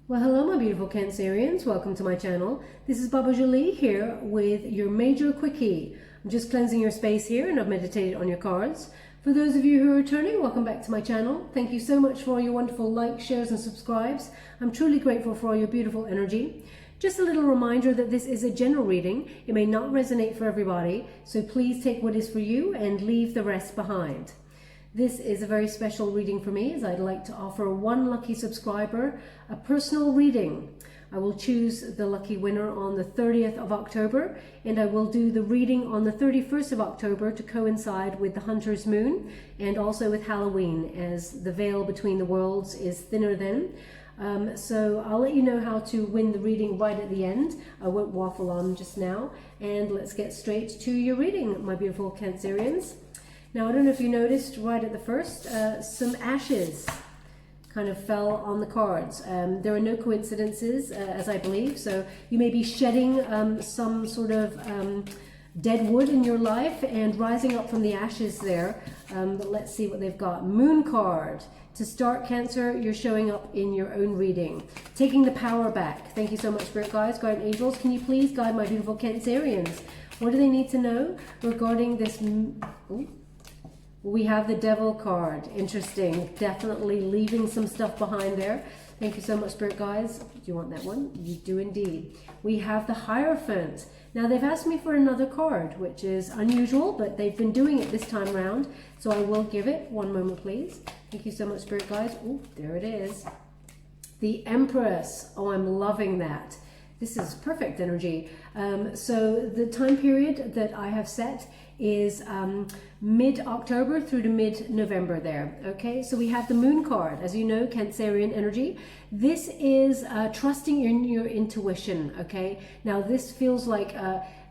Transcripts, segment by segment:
Well, hello my beautiful Cancerians, welcome to my channel. This is Baba Jolie here with your major quickie. I'm just cleansing your space here and I've meditated on your cards. For those of you who are returning, welcome back to my channel. Thank you so much for all your wonderful likes, shares and subscribes. I'm truly grateful for all your beautiful energy. Just a little reminder that this is a general reading. It may not resonate for everybody, so please take what is for you and leave the rest behind. This is a very special reading for me, as I'd like to offer one lucky subscriber a personal reading. I will choose the lucky winner on the 30th of October, and I will do the reading on the 31st of October to coincide with the Hunter's Moon and also with Halloween, as the veil between the worlds is thinner then. So I'll let you know how to win the reading right at the end. I won't waffle on just now, and let's get straight to your reading, my beautiful Cancerians. Now, I don't know if you noticed right at the first, some ashes kind of fell on the cards. There are no coincidences, as I believe, so you may be shedding some sort of dead wood in your life and rising up from the ashes there. But let's see what they've got. Moon card. To start, Cancer, you're showing up in your own reading. Taking the power back. Thank you so much, Spirit Guides, Guardian Angels. Can you please guide my beautiful Cancerians? What do they need to know regarding this? Ooh. We have the Devil card. Interesting. Definitely leaving some stuff behind there. Thank you so much, Spirit Guides. Do you want that one? You do indeed. We have the Hierophant. Now, they've asked me for another card, which is unusual, but they've been doing it this time round, so I will give it. One moment, please. Thank you so much, Spirit Guides. Oh, there it is. The Empress. Oh, I'm loving that. This is perfect energy. So the time period that I have set is mid-October through to mid-November there. Okay, so we have the Moon card. As you know, Cancerian energy. This is trusting in your intuition. Okay, now this feels like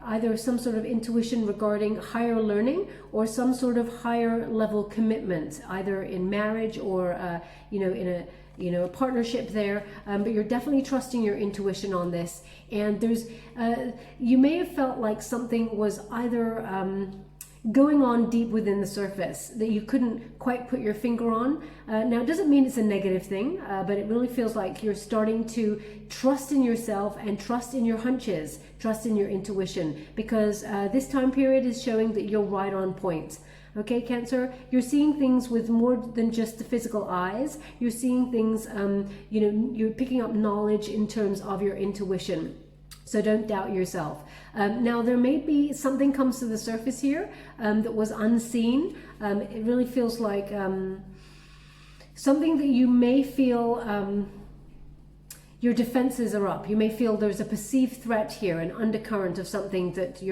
either some sort of intuition regarding higher learning or some sort of higher level commitment, either in marriage or in a partnership there, but you're definitely trusting your intuition on this. And there's, you may have felt like something was either going on deep within the surface that you couldn't quite put your finger on. Now, it doesn't mean it's a negative thing, but it really feels like you're starting to trust in yourself and trust in your hunches, trust in your intuition, because this time period is showing that you're right on point. Okay, Cancer, you're seeing things with more than just the physical eyes. You're seeing things, you're picking up knowledge in terms of your intuition. So don't doubt yourself. Now, there may be something comes to the surface here that was unseen. It really feels like something that you may feel your defenses are up. You may feel there's a perceived threat here, an undercurrent of something that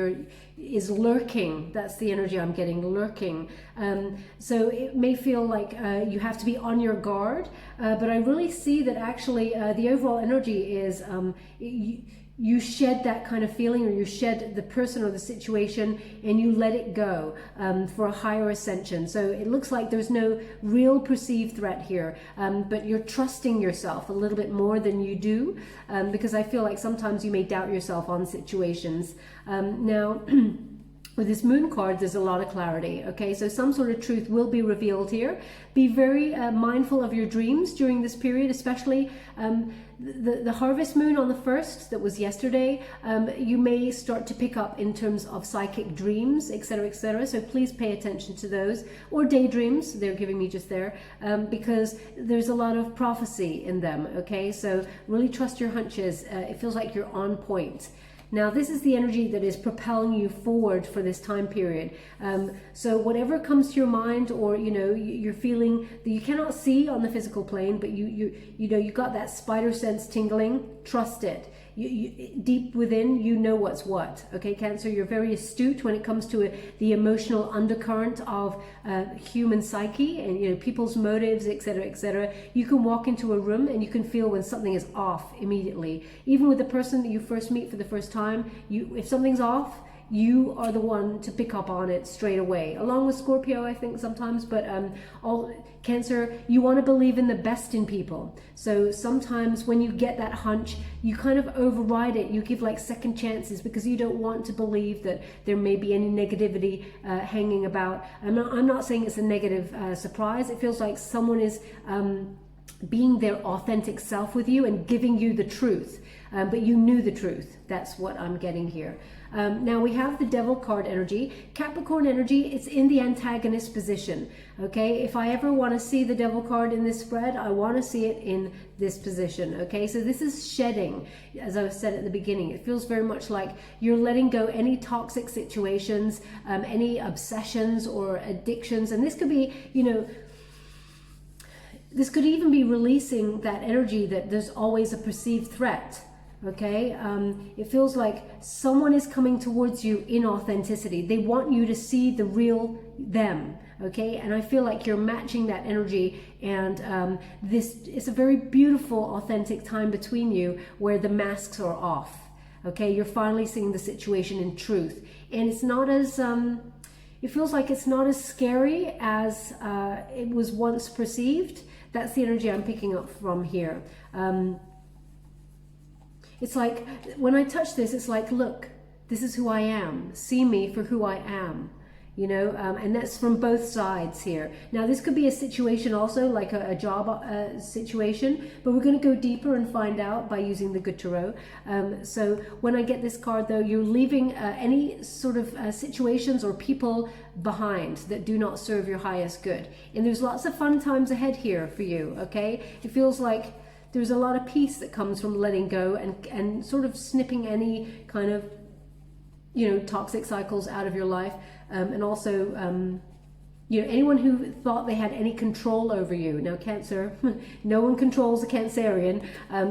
is lurking. That's the energy I'm getting, lurking. So it may feel like you have to be on your guard, but I really see that actually the overall energy is you shed that kind of feeling, or you shed the person or the situation and you let it go for a higher ascension. So it looks like there's no real perceived threat here, but you're trusting yourself a little bit more than you do, because I feel like sometimes you may doubt yourself on situations. Now, with this Moon card, there's a lot of clarity. Okay, so some sort of truth will be revealed here. Be very mindful of your dreams during this period, especially the harvest moon on the 1st, that was yesterday. You may start to pick up in terms of psychic dreams, etc., etc. So please pay attention to those, or daydreams. They're giving me just there, because there's a lot of prophecy in them. Okay, so really trust your hunches. It feels like you're on point. Now, this is the energy that is propelling you forward for this time period. So whatever comes to your mind, or you're feeling that you cannot see on the physical plane, but you got that spider sense tingling. Trust it. You deep within, you know what's what. Okay, Cancer, you're very astute when it comes to the emotional undercurrent of human psyche and people's motives, etc., etc. You can walk into a room and you can feel when something is off immediately. Even with the person that you first meet for the first time, if something's off, you are the one to pick up on it straight away, along with Scorpio, I think, sometimes. But all Cancer, you want to believe in the best in people. So sometimes when you get that hunch, you kind of override it. You give like second chances because you don't want to believe that there may be any negativity hanging about. I'm not saying it's a negative surprise. It feels like someone is being their authentic self with you and giving you the truth. But you knew the truth. That's what I'm getting here. Now we have the Devil card energy. Capricorn energy, it's in the antagonist position. Okay, if I ever want to see the Devil card in this spread, I want to see it in this position. Okay, so this is shedding, as I said at the beginning. It feels very much like you're letting go any toxic situations, any obsessions or addictions. And this could be, you know, this could even be releasing that energy that there's always a perceived threat. Okay, it feels like someone is coming towards you in authenticity. They want you to see the real them. Okay, and I feel like you're matching that energy, and this is a very beautiful, authentic time between you where the masks are off. Okay, you're finally seeing the situation in truth, and it's not as it feels like it's not as scary as it was once perceived. That's the energy I'm picking up from here. It's like, when I touch this, it's like, look, this is who I am. See me for who I am, you know, and that's from both sides here. Now, this could be a situation also, like a job situation, but we're going to go deeper and find out by using the Good Tarot. So when I get this card, though, you're leaving any sort of situations or people behind that do not serve your highest good. And there's lots of fun times ahead here for you, okay? It feels like there's a lot of peace that comes from letting go and sort of snipping any kind of, you know, toxic cycles out of your life. And also, you know, anyone who thought they had any control over you. Now, Cancer, no one controls a Cancerian.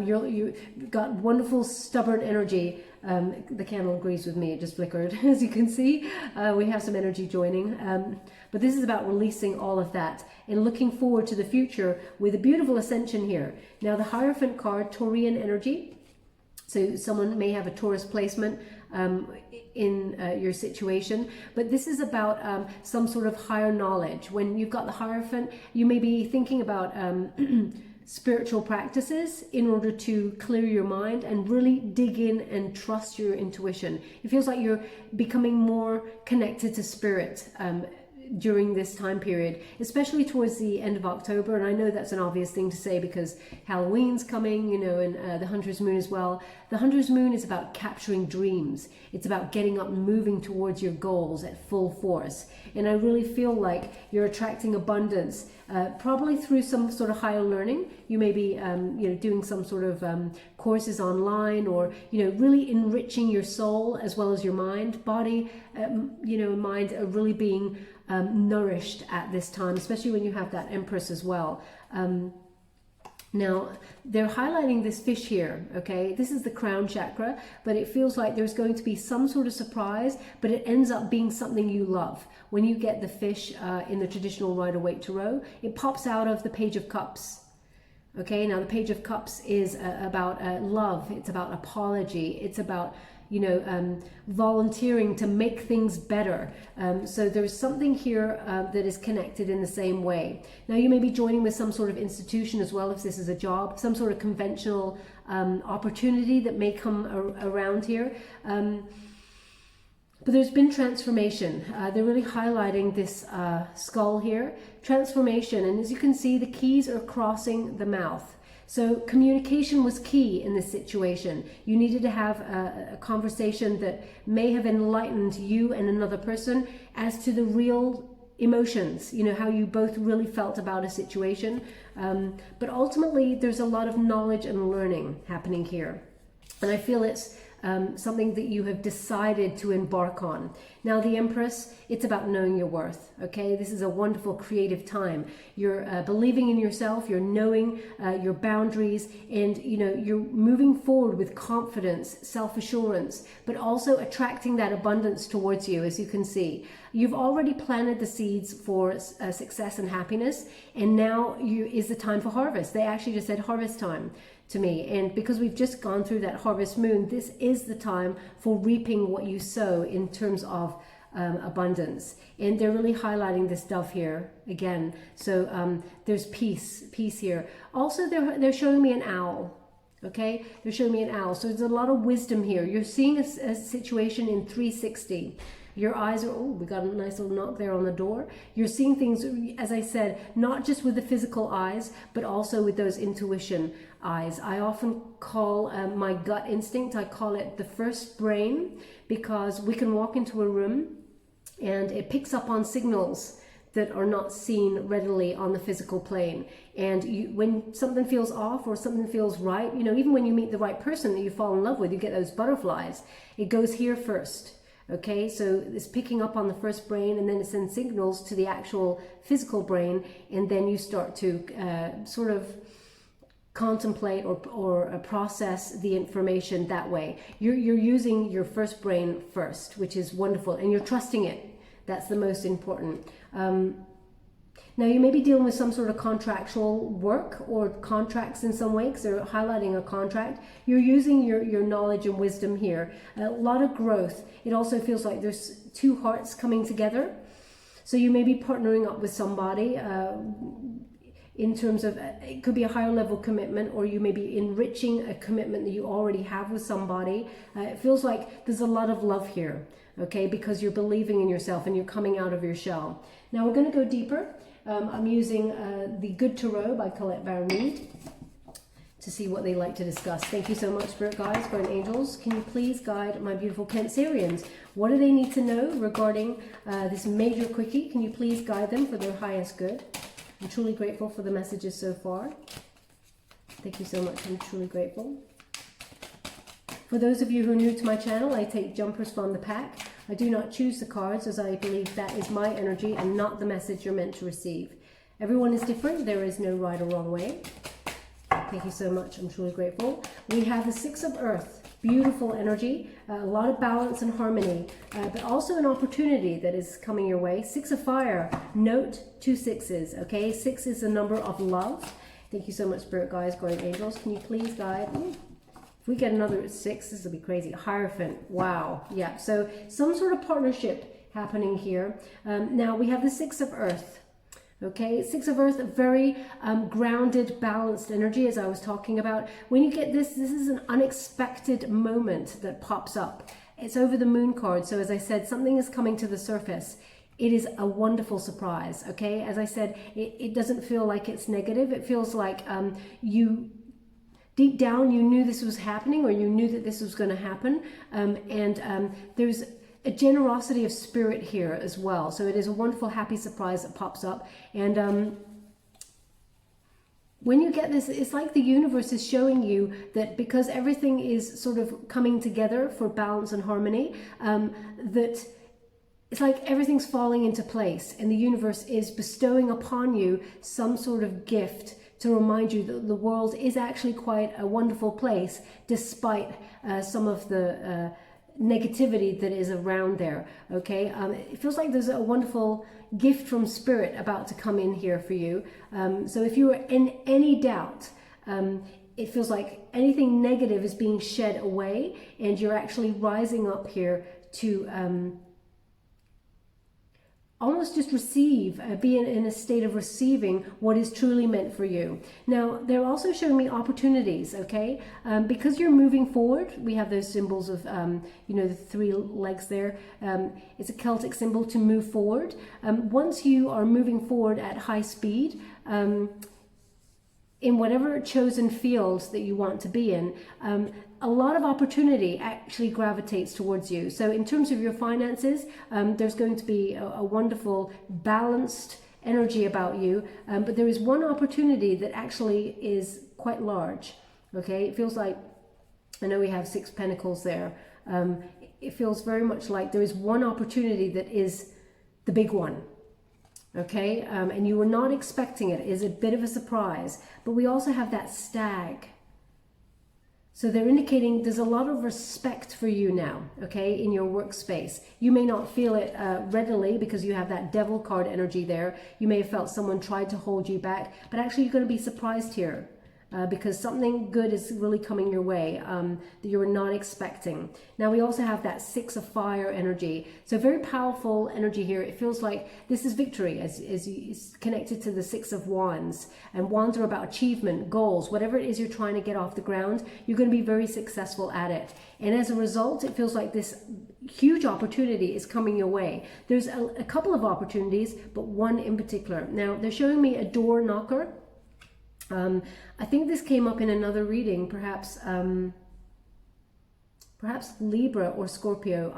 You've got wonderful, stubborn energy. The candle agrees with me. It just flickered. As you can see, we have some energy joining. But this is about releasing all of that and looking forward to the future with a beautiful ascension here. Now, the Hierophant card, Taurian energy. So someone may have a Taurus placement in your situation, but this is about some sort of higher knowledge. When you've got the Hierophant, you may be thinking about spiritual practices in order to clear your mind and really dig in and trust your intuition. It feels like you're becoming more connected to spirit during this time period, especially towards the end of October. And I know that's an obvious thing to say because Halloween's coming, you know, and the Hunter's Moon as well. The Hunter's Moon is about capturing dreams. It's about getting up and moving towards your goals at full force. And I really feel like you're attracting abundance, probably through some sort of higher learning. You may be, you know, doing some sort of courses online, or, you know, really enriching your soul as well as your mind, body, you know, mind are really being nourished at this time, especially when you have that Empress as well. Now, they're highlighting this fish here, okay? This is the crown chakra, but it feels like there's going to be some sort of surprise, but it ends up being something you love. When you get the fish in the traditional Rider-Waite Tarot, it pops out of the Page of Cups. Okay, now the Page of Cups is about love. It's about apology. It's about, you know, volunteering to make things better. So there's something here that is connected in the same way. Now, you may be joining with some sort of institution as well, if this is a job, some sort of conventional opportunity that may come around here. But there's been transformation. They're really highlighting this skull here. Transformation, and as you can see, the keys are crossing the mouth. So communication was key in this situation. You needed to have a conversation that may have enlightened you and another person as to the real emotions, you know, how you both really felt about a situation. But ultimately, there's a lot of knowledge and learning happening here. And I feel it's something that you have decided to embark on. Now, the Empress, it's about knowing your worth, okay? This is a wonderful creative time. You're believing in yourself, you're knowing your boundaries, and, you know, you're moving forward with confidence, self-assurance, but also attracting that abundance towards you, as you can see. You've already planted the seeds for success and happiness, and now is the time for harvest. They actually just said harvest time to me, and because we've just gone through that harvest moon, this is the time for reaping what you sow in terms of abundance. And they're really highlighting this dove here again. So there's peace here. Also, they're showing me an owl. Okay, they're showing me an owl. So there's a lot of wisdom here. You're seeing a situation in 360. Your eyes are, oh, we got a nice little knock there on the door. You're seeing things, as I said, not just with the physical eyes, but also with those intuition eyes. I often call my gut instinct, I call it the first brain, because we can walk into a room and it picks up on signals that are not seen readily on the physical plane. And when something feels off or something feels right, you know, even when you meet the right person that you fall in love with, you get those butterflies. It goes here first, okay? So it's picking up on the first brain, and then it sends signals to the actual physical brain, and then you start to sort of contemplate or process the information that way. You're using your first brain first, which is wonderful, and you're trusting it. That's the most important. Now you may be dealing with some sort of contractual work or contracts in some way, because they're highlighting a contract. You're using your knowledge and wisdom here. A lot of growth. It also feels like there's two hearts coming together. So you may be partnering up with somebody in terms of, it could be a higher level commitment, or you may be enriching a commitment that you already have with somebody. It feels like there's a lot of love here, okay, because you're believing in yourself and you're coming out of your shell. Now we're going to go deeper. I'm using the Good Tarot by Colette Baron to see what they like to discuss. Thank you so much, Spirit Guides, Guardian Angels. Can you please guide my beautiful Cancerians? What do they need to know regarding this major quickie? Can you please guide them for their highest good? I'm truly grateful for the messages so far. Thank you so much. I'm truly grateful. For those of you who are new to my channel, I take jumpers from the pack. I do not choose the cards, as I believe that is my energy and not the message you're meant to receive. Everyone is different. There is no right or wrong way. Thank you so much. I'm truly grateful. We have the Six of Earth. Beautiful energy, a lot of balance and harmony, but also an opportunity that is coming your way. Six of Fire. Note 2 sixes, okay? 6 is a number of love. Thank you so much, Spirit Guides, Guardian Angels. Can you please guide? If we get another 6, this will be crazy. Hierophant. Wow. Yeah, so some sort of partnership happening here. Now we have the Six of Earth. Okay, Six of Earth, a very grounded, balanced energy, as I was talking about. When you get this is an unexpected moment that pops up. It's over the Moon card. So as I said, something is coming to the surface. It is a wonderful surprise, okay? As I said, it doesn't feel like it's negative. It feels like you, deep down, you knew this was happening, or you knew that this was going to happen. There's a generosity of spirit here as well. So it is a wonderful, happy surprise that pops up. And when you get this, it's like the universe is showing you that because everything is sort of coming together for balance and harmony, that it's like everything's falling into place, and the universe is bestowing upon you some sort of gift to remind you that the world is actually quite a wonderful place, despite some of the negativity that is around there, okay? It feels like there's a wonderful gift from Spirit about to come in here for you. So if you are in any doubt, it feels like anything negative is being shed away, and you're actually rising up here to almost just receive, be in a state of receiving what is truly meant for you. Now, they're also showing me opportunities, okay? Because you're moving forward, we have those symbols of, you know, the 3 legs there. It's a Celtic symbol to move forward. Once you are moving forward at high speed, in whatever chosen field that you want to be in, a lot of opportunity actually gravitates towards you. So in terms of your finances, there's going to be a wonderful balanced energy about you, but there is one opportunity that actually is quite large, okay? It feels like, I know we have 6 pentacles there, it feels very much like there is one opportunity that is the big one. Okay, and you were not expecting it. It is a bit of a surprise, but we also have that Stag. So they're indicating there's a lot of respect for you now, okay, in your workspace. You may not feel it readily because you have that Devil card energy there. You may have felt someone tried to hold you back, but actually you're going to be surprised here. Because something good is really coming your way that you were not expecting. Now we also have that 6 of Fire energy. So very powerful energy here. It feels like this is victory as it's connected to the 6 of Wands. And Wands are about achievement, goals, whatever it is you're trying to get off the ground, you're going to be very successful at it. And as a result, it feels like this, huge opportunity is coming your way. There's a couple of opportunities, but one in particular. Now, they're showing me a door knocker. I think this came up in another reading, perhaps perhaps Libra or Scorpio.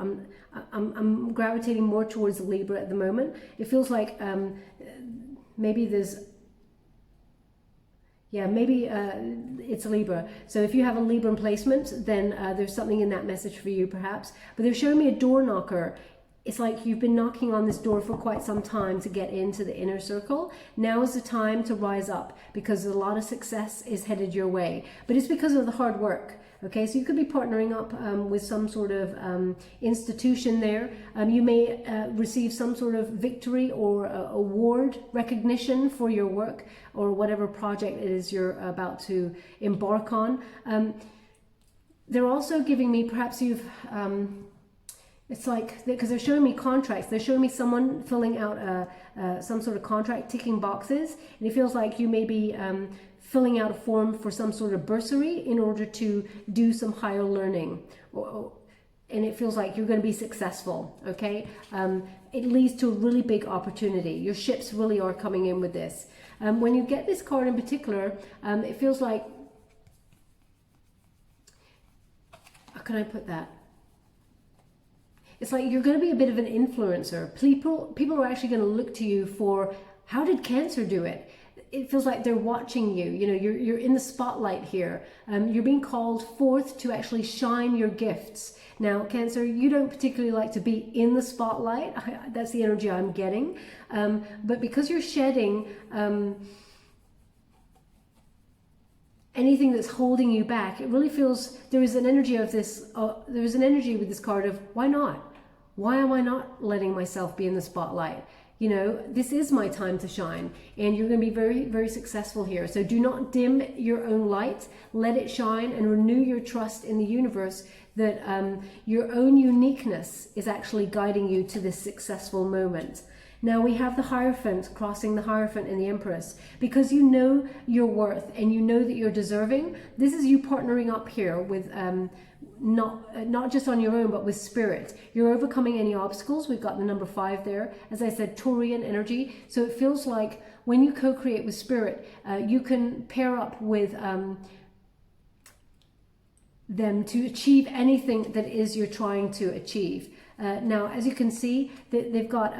I'm gravitating more towards Libra at the moment. It feels like maybe there's, yeah, maybe it's Libra. So if you have a Libra placement, then there's something in that message for you perhaps. But they're showing me a door knocker. It's like you've been knocking on this door for quite some time to get into the inner circle. Now is the time to rise up, because a lot of success is headed your way. But it's because of the hard work. Okay, so you could be partnering up with some sort of institution there. You may receive some sort of victory or award recognition for your work or whatever project it is you're about to embark on. They're also giving me, perhaps you've, it's like, because they're showing me contracts. They're showing me someone filling out some sort of contract, ticking boxes. And it feels like you may be filling out a form for some sort of bursary in order to do some higher learning. And it feels like you're going to be successful, okay? It leads to a really big opportunity. Your ships really are coming in with this. When you get this card in particular, it feels like, how can I put that? It's like you're going to be a bit of an influencer. People are actually going to look to you for, how did Cancer do it? It feels like they're watching you. You know, you're in the spotlight here. You're being called forth to actually shine your gifts. Now, Cancer, you don't particularly like to be in the spotlight. That's the energy I'm getting. But because you're shedding anything that's holding you back, it really feels there is an energy of this. There is an energy with this card of, why not? Why am I not letting myself be in the spotlight? You know, this is my time to shine, and you're going to be very, very successful here. So do not dim your own light. Let it shine and renew your trust in the universe that your own uniqueness is actually guiding you to this successful moment. Now we have the Hierophant crossing the Hierophant and the Empress. Because you know your worth and you know that you're deserving, this is you partnering up here with not just on your own, but with spirit. You're overcoming any obstacles. We've got the number 5 there. As I said, Taurian energy. So it feels like when you co-create with spirit, you can pair up with them to achieve anything that is you're trying to achieve. Now, as you can see, they've got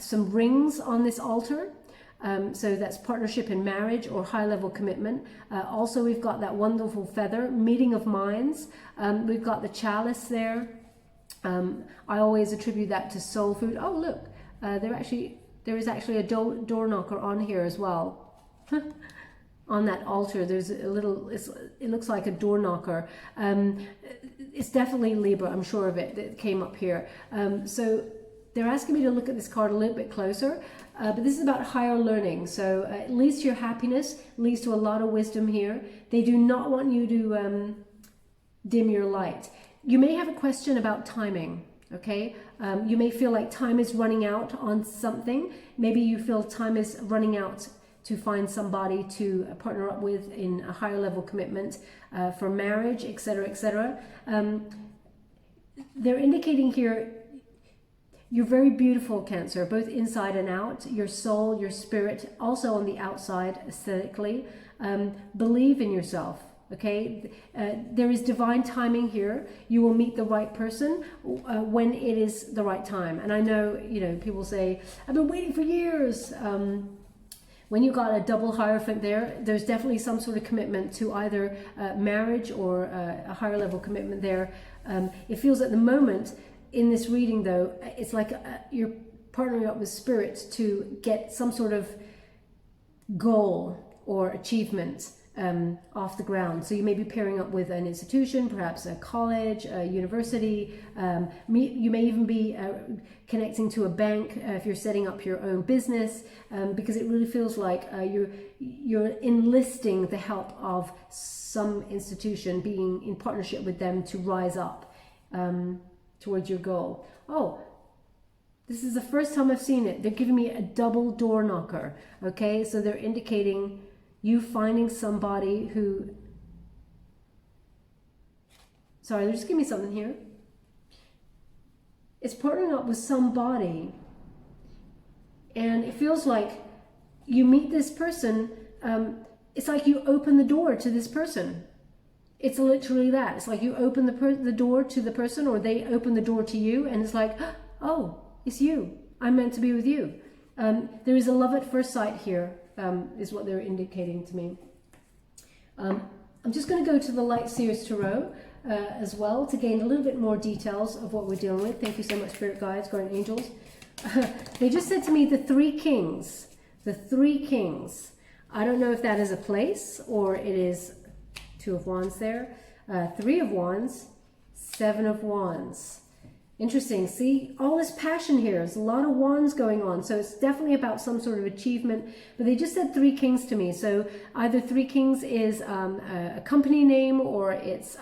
some rings on this altar. So that's partnership in marriage or high-level commitment. Also, we've got that wonderful feather, meeting of minds. We've got the chalice there. I always attribute that to soul food. Oh, look, there is actually a door knocker on here as well. On that altar, there's a little, it looks like a door knocker. It's definitely Libra, I'm sure of it, that came up here. So they're asking me to look at this card a little bit closer, but this is about higher learning. So it leads to your happiness, leads to a lot of wisdom here. They do not want you to dim your light. You may have a question about timing, okay? You may feel like time is running out on something. Maybe you feel time is running out to find somebody to partner up with in a higher level commitment for marriage, etc., etc. They're indicating here, you're very beautiful, Cancer, both inside and out, your soul, your spirit, also on the outside aesthetically. Believe in yourself, okay? There is divine timing here. You will meet the right person when it is the right time. And I know, you know, people say, I've been waiting for years. When you got a double Hierophant there, there's definitely some sort of commitment to either marriage or a higher level commitment there. It feels at the moment in this reading, though, it's like you're partnering up with spirit to get some sort of goal or achievement off the ground. So you may be pairing up with an institution, perhaps a college, a university. You may even be connecting to a bank if you're setting up your own business, because it really feels like you're enlisting the help of some institution, being in partnership with them to rise up towards your goal. Oh, this is the first time I've seen it. They're giving me a double door knocker. Okay, so they're indicating you finding somebody who, sorry, just give me something here. it's partnering up with somebody, and it feels like you meet this person. It's like you open the door to this person. It's literally that. It's like you open the door to the person, or they open the door to you, and it's like, oh, it's you. I'm meant to be with you. There is a love at first sight here, is what they're indicating to me. I'm just going to go to the Light Seers Tarot as well to gain a little bit more details of what we're dealing with. Thank you so much, Spirit Guides, Guardian Angels. They just said to me the Three Kings. The Three Kings. I don't know if that is a place or it is Two of Wands there. Three of Wands, Seven of Wands. Interesting. See, all this passion here. There's a lot of wands going on. So it's definitely about some sort of achievement. But they just said Three Kings to me. So either Three Kings is a company name, or it's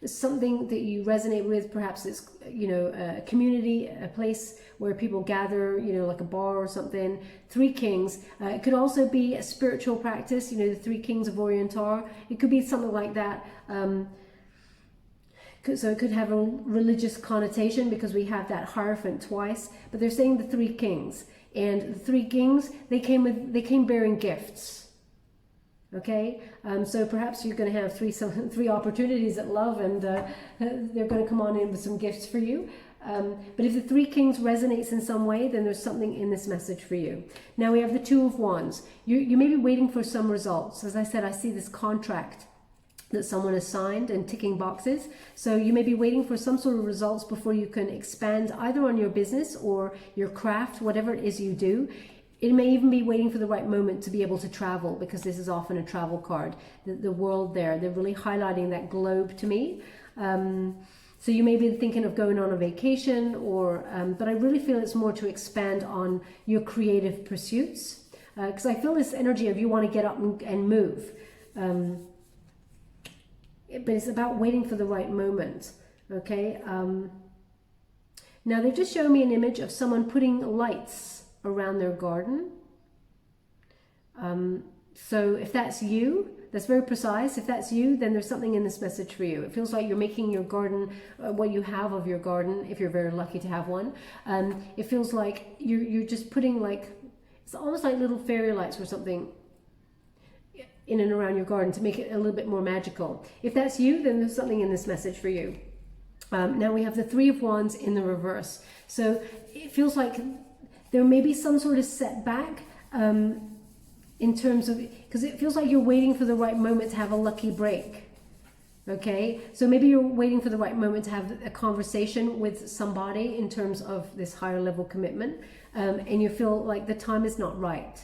something that you resonate with. Perhaps it's, you know, a community, a place where people gather, you know, like a bar or something. Three Kings. It could also be a spiritual practice, you know, the Three Kings of Orientar. It could be something like that. So it could have a religious connotation because we have that Hierophant twice. But they're saying the Three Kings, and the Three Kings, they came bearing gifts. Okay, so perhaps you're going to have three opportunities at love, and they're going to come on in with some gifts for you. But if the Three Kings resonates in some way, then there's something in this message for you. Now we have the Two of Wands. You may be waiting for some results. As I said, I see this contract that someone has signed and ticking boxes. So you may be waiting for some sort of results before you can expand either on your business or your craft, whatever it is you do. It may even be waiting for the right moment to be able to travel, because this is often a travel card. The world there, they're really highlighting that globe to me. So you may be thinking of going on a vacation, or but I really feel it's more to expand on your creative pursuits, because I feel this energy of you want to get up and move. But it's about waiting for the right moment. Okay. Now they've just shown me an image of someone putting lights around their garden. So if that's you, that's very precise. If that's you, then there's something in this message for you. It feels like you're making your garden, what you have of your garden, if you're very lucky to have one. It feels like you're just putting, like, it's almost like little fairy lights or something in and around your garden to make it a little bit more magical. If that's you, then there's something in this message for you. Now we have the Three of Wands in the reverse. So it feels like there may be some sort of setback in terms of, because it feels like you're waiting for the right moment to have a lucky break. Okay, so maybe you're waiting for the right moment to have a conversation with somebody in terms of this higher level commitment, and you feel like the time is not right.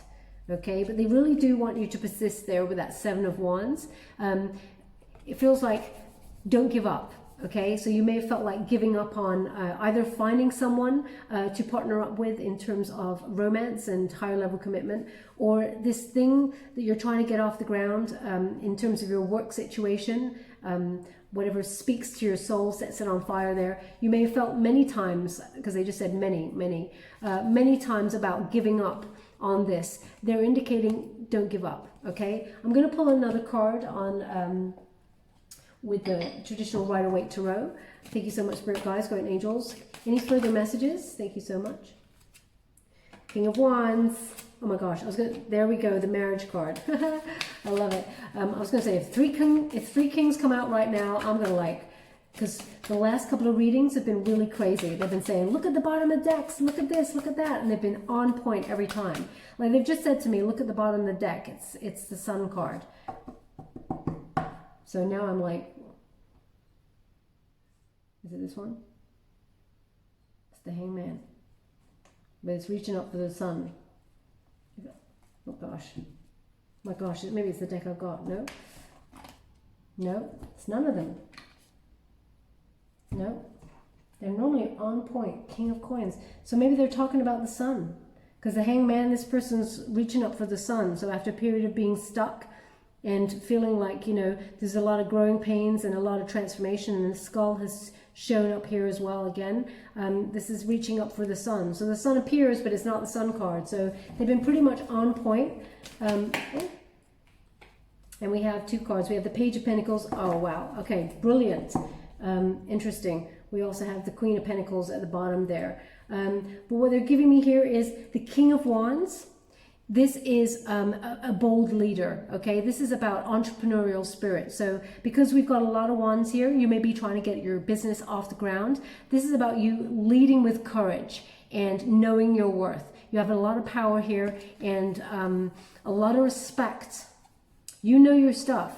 Okay, but they really do want you to persist there with that Seven of Wands. It feels like, don't give up. Okay, so you may have felt like giving up on either finding someone to partner up with in terms of romance and higher level commitment, or this thing that you're trying to get off the ground in terms of your work situation. Whatever speaks to your soul, sets it on fire there. You may have felt many times, because they just said many times about giving up on this. They're indicating don't give up. Okay, I'm going to pull another card on with the traditional Rider-Waite Tarot. Thank you so much, Spirit Guides, Guardian Angels. Any further messages? Thank you so much. King of Wands. Oh my gosh, there we go, the marriage card. I love it. I was gonna say, if three kings come out right now, I'm gonna because the last couple of readings have been really crazy. They've been saying, look at the bottom of decks, look at this, look at that, and they've been on point every time. Like they've just said to me, look at the bottom of the deck, it's the Sun card. So now I'm like, is it this one? It's the Hangman. But it's reaching up for the Sun. Oh gosh. My gosh, maybe it's the deck I've got. No. No, it's none of them. No. They're normally on point. King of Coins. So maybe they're talking about the Sun. Because the Hangman, this person's reaching up for the Sun. So after a period of being stuck and feeling like, there's a lot of growing pains and a lot of transformation, and the skull has shown up here as well again. This is reaching up for the Sun. So the Sun appears, but it's not the Sun card. So they've been pretty much on point. And we have two cards. We have the Page of Pentacles. Oh, wow. Okay, brilliant. Interesting. We also have the Queen of Pentacles at the bottom there. But what they're giving me here is the King of Wands. This is a bold leader, okay? This is about entrepreneurial spirit. So because we've got a lot of wands here, you may be trying to get your business off the ground. This is about you leading with courage and knowing your worth. You have a lot of power here and a lot of respect. You know your stuff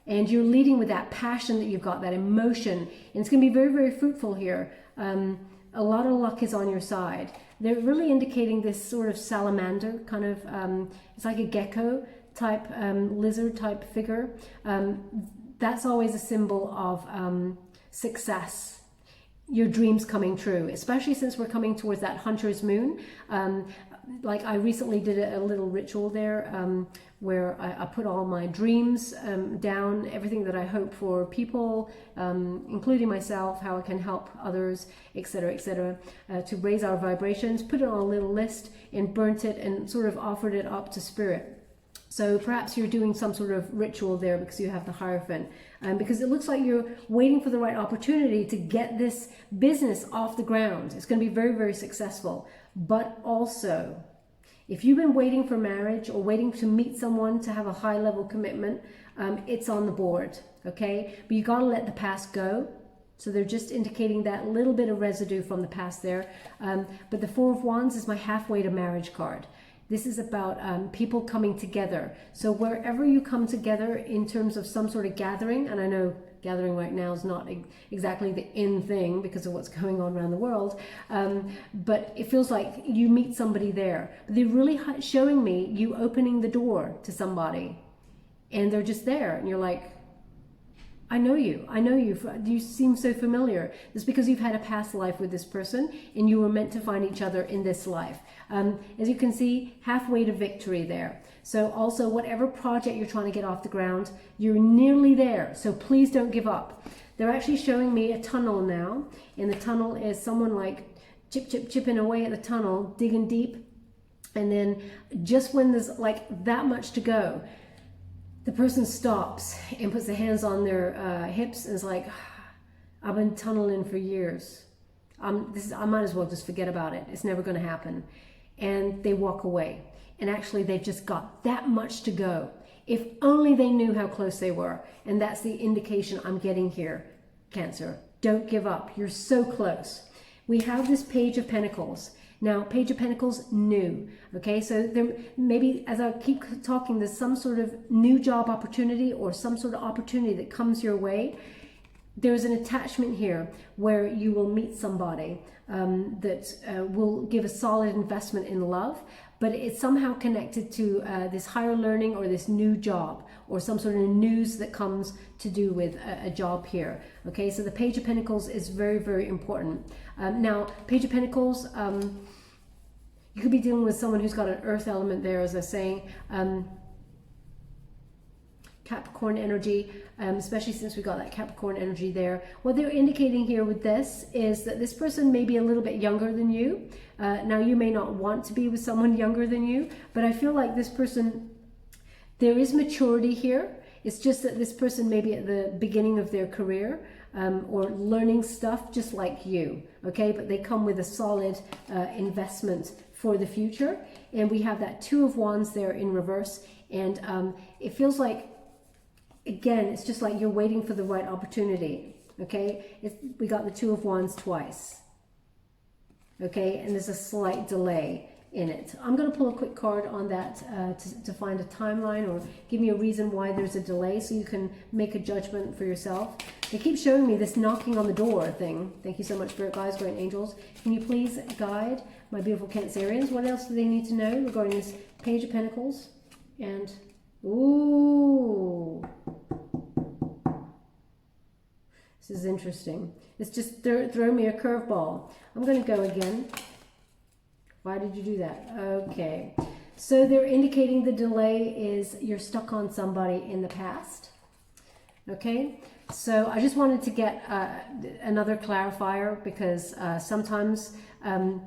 and you're leading with that passion that you've got, that emotion. And it's going to be very, very fruitful here. A lot of luck is on your side. They're really indicating this sort of salamander kind of, it's like a gecko type, lizard type figure. That's always a symbol of success, your dreams coming true, especially since we're coming towards that hunter's moon. Like I recently did a little ritual there where I put all my dreams down, everything that I hope for people, including myself, how I can help others, etc., to raise our vibrations, put it on a little list and burnt it and sort of offered it up to spirit. So perhaps you're doing some sort of ritual there because you have the Hierophant. Because it looks like you're waiting for the right opportunity to get this business off the ground. It's going to be very, very successful. But also, if you've been waiting for marriage or waiting to meet someone to have a high level commitment, it's on the board, okay? But you got to let the past go. So they're just indicating that little bit of residue from the past there. But the Four of Wands is my halfway to marriage card. This is about people coming together. So wherever you come together in terms of some sort of gathering, and I know gathering right now is not exactly the in thing because of what's going on around the world, but it feels like you meet somebody there. But they're really showing me you opening the door to somebody and they're just there and you're like, I know you, you seem so familiar. It's because you've had a past life with this person and you were meant to find each other in this life. As you can see, halfway to victory there. So also whatever project you're trying to get off the ground, you're nearly there. So please don't give up. They're actually showing me a tunnel now. And the tunnel is someone like chipping away at the tunnel, digging deep. And then just when there's like that much to go, the person stops and puts their hands on their hips and is like, I've been tunneling for years. I might as well just forget about it. It's never going to happen. And they walk away. And actually, they've just got that much to go. If only they knew how close they were. And that's the indication I'm getting here, Cancer. Don't give up. You're so close. We have this Page of Pentacles. Now, Page of Pentacles, new. Okay, so there maybe as I keep talking, there's some sort of new job opportunity or some sort of opportunity that comes your way. There's an attachment here where you will meet somebody that will give a solid investment in love, but it's somehow connected to this higher learning or this new job or some sort of news that comes to do with a job here. Okay, so the Page of Pentacles is very, very important. Now, Page of Pentacles, you could be dealing with someone who's got an earth element there, as I was saying. Capricorn energy, especially since we got that Capricorn energy there. What they're indicating here with this is that this person may be a little bit younger than you. Now, you may not want to be with someone younger than you, but I feel like this person, there is maturity here. It's just that this person may be at the beginning of their career or learning stuff just like you, okay? But they come with a solid investment for the future. And we have that Two of Wands there in reverse. And it feels like, again, it's just like you're waiting for the right opportunity, okay? We got the Two of Wands twice, okay? And there's a slight delay in it. I'm going to pull a quick card on that to find a timeline or give me a reason why there's a delay so you can make a judgment for yourself. They keep showing me this knocking on the door thing. Thank you so much, Spirit Guides, Great Angels. Can you please guide my beautiful Cancerians? What else do they need to know regarding this Page of Pentacles? And, ooh, this is interesting. It's just throw me a curveball. I'm going to go again. Why did you do that? Okay. So they're indicating the delay is you're stuck on somebody in the past. Okay. So I just wanted to get another clarifier because sometimes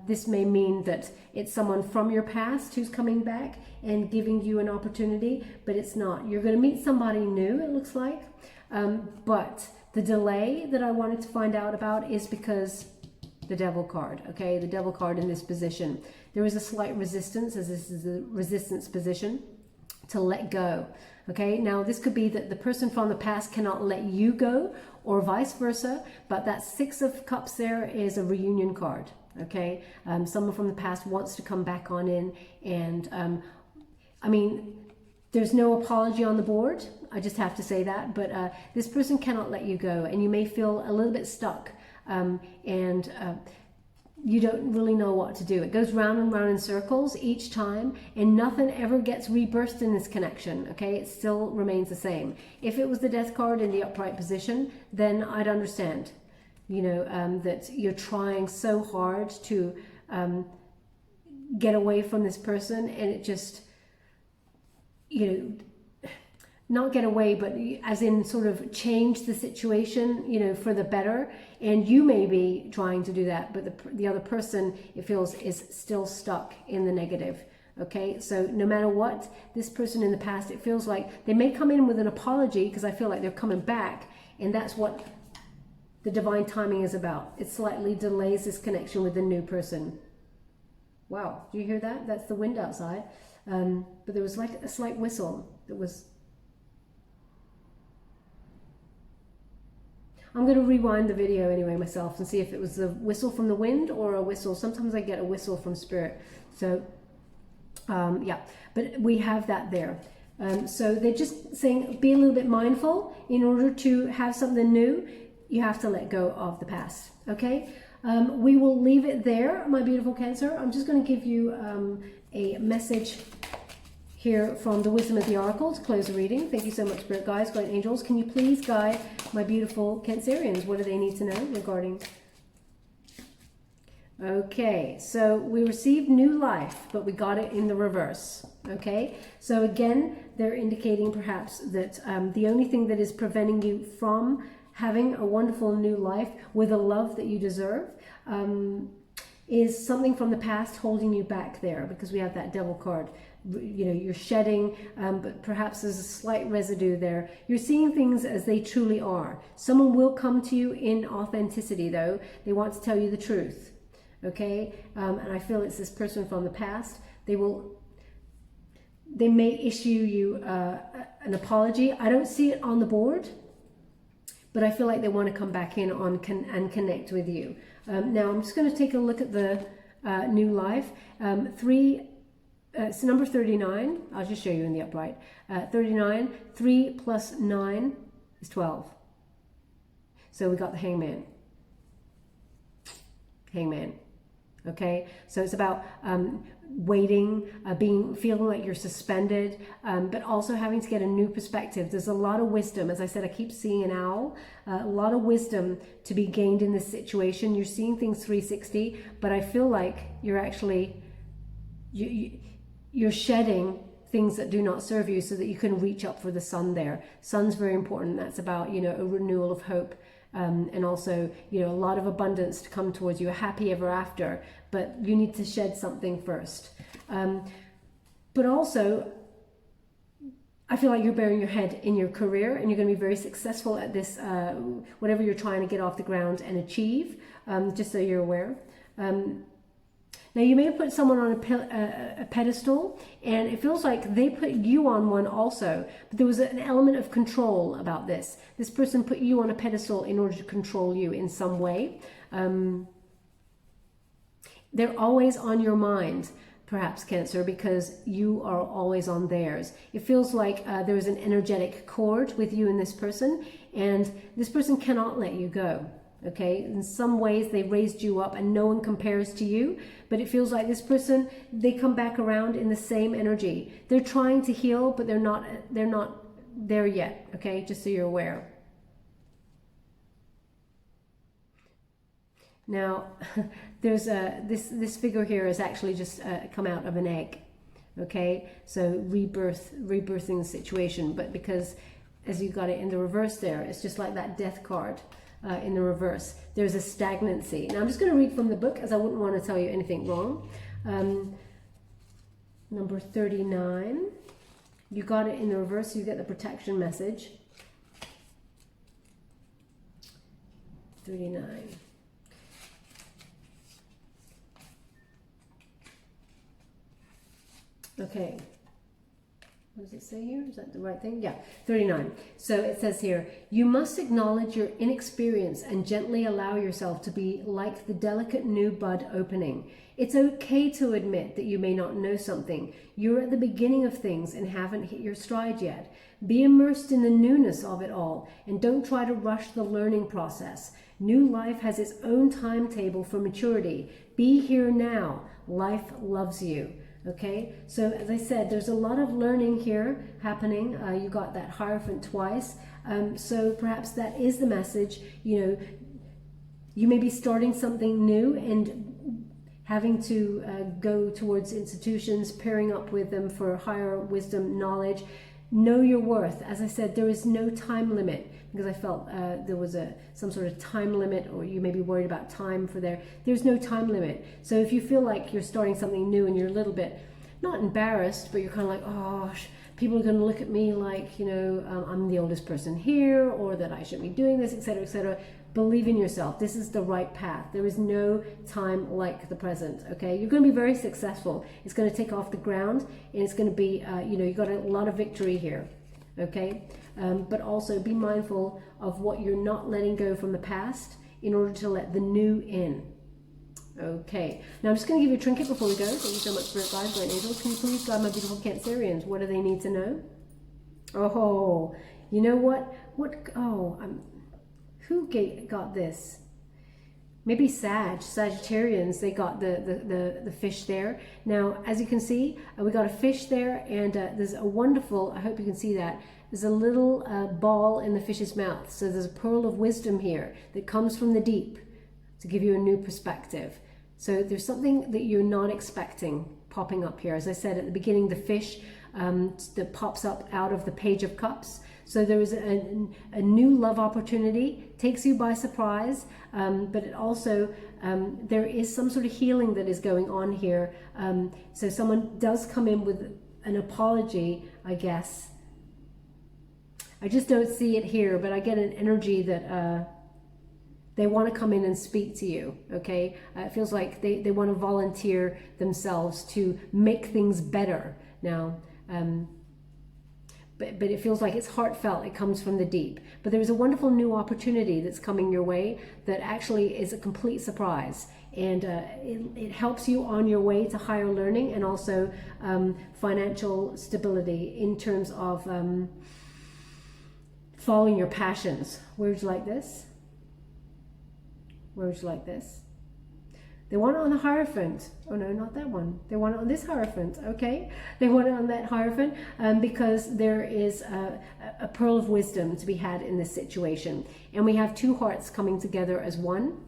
this may mean that it's someone from your past who's coming back and giving you an opportunity, but it's not. You're going to meet somebody new, it looks like, but The delay that I wanted to find out about is because the Devil card, okay? The Devil card in this position. There is a slight resistance, as this is a resistance position, to let go, okay? Now, this could be that the person from the past cannot let you go, or vice versa, but that Six of Cups there is a reunion card, okay? Someone from the past wants to come back on in, and I mean, there's no apology on the board. I just have to say that, but this person cannot let you go, and you may feel a little bit stuck, and you don't really know what to do. It goes round and round in circles each time, and nothing ever gets rebirthed in this connection, okay? It still remains the same. If it was the Death card in the upright position, then I'd understand, you know, that you're trying so hard to get away from this person, and it just, you know, not get away, but as in sort of change the situation, you know, for the better. And you may be trying to do that, but the other person, it feels, is still stuck in the negative. Okay, so no matter what, this person in the past, it feels like they may come in with an apology, because I feel like they're coming back, and that's what the divine timing is about. It slightly delays this connection with the new person. Wow, do you hear that? That's the wind outside. But there was like a slight whistle that was... I'm going to rewind the video anyway myself and see if it was a whistle from the wind or a whistle. Sometimes I get a whistle from spirit. So, yeah, but we have that there. So they're just saying, be a little bit mindful. In order to have something new, you have to let go of the past. Okay? We will leave it there, my beautiful Cancer. I'm just going to give you a message here from the Wisdom of the Oracle to close the reading. Thank you so much, Spirit Guides, Guardian Angels. Can you please guide my beautiful Cancerians? What do they need to know regarding... Okay, so we received new life, but we got it in the reverse. Okay, so again, they're indicating perhaps that the only thing that is preventing you from having a wonderful new life with a love that you deserve is something from the past holding you back there, because we have that Devil card. You know, you're shedding, but perhaps there's a slight residue there. You're seeing things as they truly are. Someone will come to you in authenticity, though. They want to tell you the truth. Okay, and I feel it's this person from the past. They may issue you an apology. I don't see it on the board, but I feel like they want to come back in on and connect with you. Now I'm just going to take a look at the new life. It's number 39. I'll just show you in the upright. 39. 3 plus 9 is 12. So we got the Hangman. Hangman. Okay, so it's about waiting, feeling like you're suspended, but also having to get a new perspective. There's a lot of wisdom. As I said, I keep seeing an owl. A lot of wisdom to be gained in this situation. You're seeing things 360, but I feel like you're actually you're shedding things that do not serve you so that you can reach up for the sun there. Sun's very important. That's about, you know, a renewal of hope. And also, you know, a lot of abundance to come towards you, a happy ever after, but you need to shed something first. But also, I feel like you're bearing your head in your career, and you're going to be very successful at this, whatever you're trying to get off the ground and achieve, just so you're aware. Now, you may have put someone on a pedestal, and it feels like they put you on one also. But there was an element of control about this. This person put you on a pedestal in order to control you in some way. They're always on your mind, perhaps, Cancer, because you are always on theirs. It feels like there is an energetic cord with you and this person, and this person cannot let you go. Okay, in some ways they raised you up and no one compares to you, but it feels like this person, they come back around in the same energy. They're trying to heal, but they're not there yet. Okay, just so you're aware. Now, there's this figure here has actually just come out of an egg. Okay, so rebirthing the situation, but because as you got it in the reverse there, it's just like that Death card. In the reverse, there's a stagnancy. Now I'm just going to read from the book, as I wouldn't want to tell you anything wrong. Number 39, you got it in the reverse, so you get the protection message. 39. Okay. What does it say here? Is that the right thing? Yeah, 39. So it says here, you must acknowledge your inexperience and gently allow yourself to be like the delicate new bud opening. It's okay to admit that you may not know something. You're at the beginning of things and haven't hit your stride yet. Be immersed in the newness of it all and don't try to rush the learning process. New life has its own timetable for maturity. Be here now. Life loves you. Okay, so as I said, there's a lot of learning here happening. You got that Hierophant twice. So perhaps that is the message. You know, you may be starting something new and having to go towards institutions, pairing up with them for higher wisdom, knowledge. Know your worth. As I said, there is no time limit, because I felt there was some sort of time limit, or you may be worried about time for there. There's no time limit. So if you feel like you're starting something new and you're a little bit, not embarrassed, but you're kind of like, oh, people are going to look at me like, you know, I'm the oldest person here, or that I shouldn't be doing this, etc., etc. Believe in yourself. This is the right path. There is no time like the present, okay? You're going to be very successful. It's going to take off the ground, and it's going to be, you know, you've got a lot of victory here, okay? But also be mindful of what you're not letting go from the past in order to let the new in. Okay, now I'm just going to give you a trinket before we go. Thank you so much, Spirit Guides, Great Angels. Can you please guide my beautiful Cancerians? What do they need to know? Oh, you know what? Who got this? Maybe Sagittarians, they got the fish there. Now, as you can see, we got a fish there, and there's a wonderful, I hope you can see that, there's a little ball in the fish's mouth. So there's a pearl of wisdom here that comes from the deep to give you a new perspective. So there's something that you're not expecting popping up here. As I said at the beginning, the fish that pops up out of the Page of Cups. So there is a new love opportunity, takes you by surprise, but it also, there is some sort of healing that is going on here. So someone does come in with an apology, I guess. I just don't see it here, but I get an energy that they want to come in and speak to you, okay? It feels like they want to volunteer themselves to make things better now. But it feels like it's heartfelt, it comes from the deep. But there's a wonderful new opportunity that's coming your way that actually is a complete surprise. And it helps you on your way to higher learning and also financial stability in terms of following your passions. Where would you like this? Where would you like this? They want it on the Hierophant. Oh no, not that one. They want it on this Hierophant, okay? They want it on that Hierophant because there is a pearl of wisdom to be had in this situation. And we have two hearts coming together as one.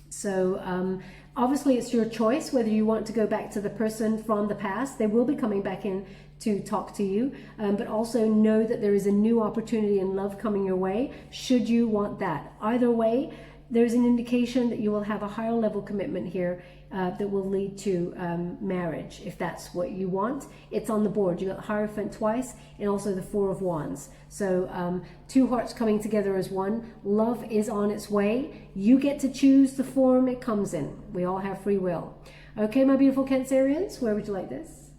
So obviously it's your choice whether you want to go back to the person from the past. They will be coming back in to talk to you, but also know that there is a new opportunity in love coming your way, should you want that. Either way, there's an indication that you will have a higher level commitment here that will lead to marriage, if that's what you want. It's on the board. You got the Hierophant twice and also the Four of Wands. So two hearts coming together as one. Love is on its way. You get to choose the form it comes in. We all have free will. Okay, my beautiful Cancerians, where would you like this?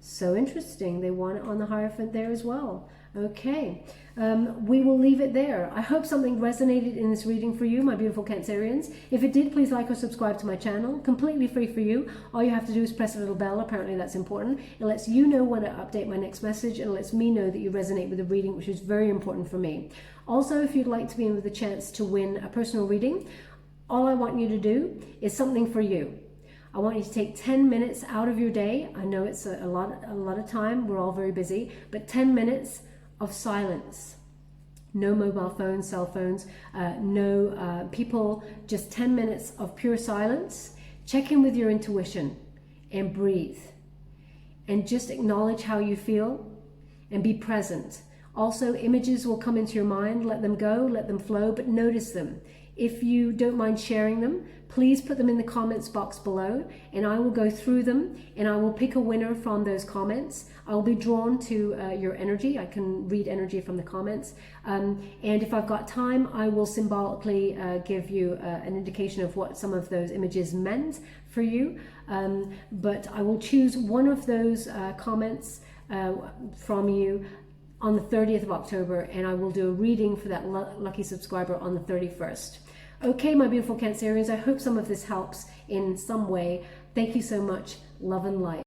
So interesting. They want it on the Hierophant there as well. Okay, we will leave it there. I hope something resonated in this reading for you, my beautiful Cancerians. If it did, please like or subscribe to my channel. Completely free for you. All you have to do is press a little bell. Apparently that's important. It lets you know when I update my next message, and it lets me know that you resonate with the reading, which is very important for me. Also, if you'd like to be in with a chance to win a personal reading, all I want you to do is something for you. I want you to take 10 minutes out of your day. I know it's a lot of time. We're all very busy, but 10 minutes of silence. No mobile phones, cell phones, no people, just 10 minutes of pure silence. Check in with your intuition and breathe. And just acknowledge how you feel and be present. Also, images will come into your mind. Let them go, let them flow, but notice them. If you don't mind sharing them, please put them in the comments box below, and I will go through them and I will pick a winner from those comments. I'll be drawn to your energy. I can read energy from the comments. And if I've got time, I will symbolically give you an indication of what some of those images meant for you. But I will choose one of those comments from you on the 30th of October, and I will do a reading for that lucky subscriber on the 31st. Okay, my beautiful Cancerians, I hope some of this helps in some way. Thank you so much. Love and light.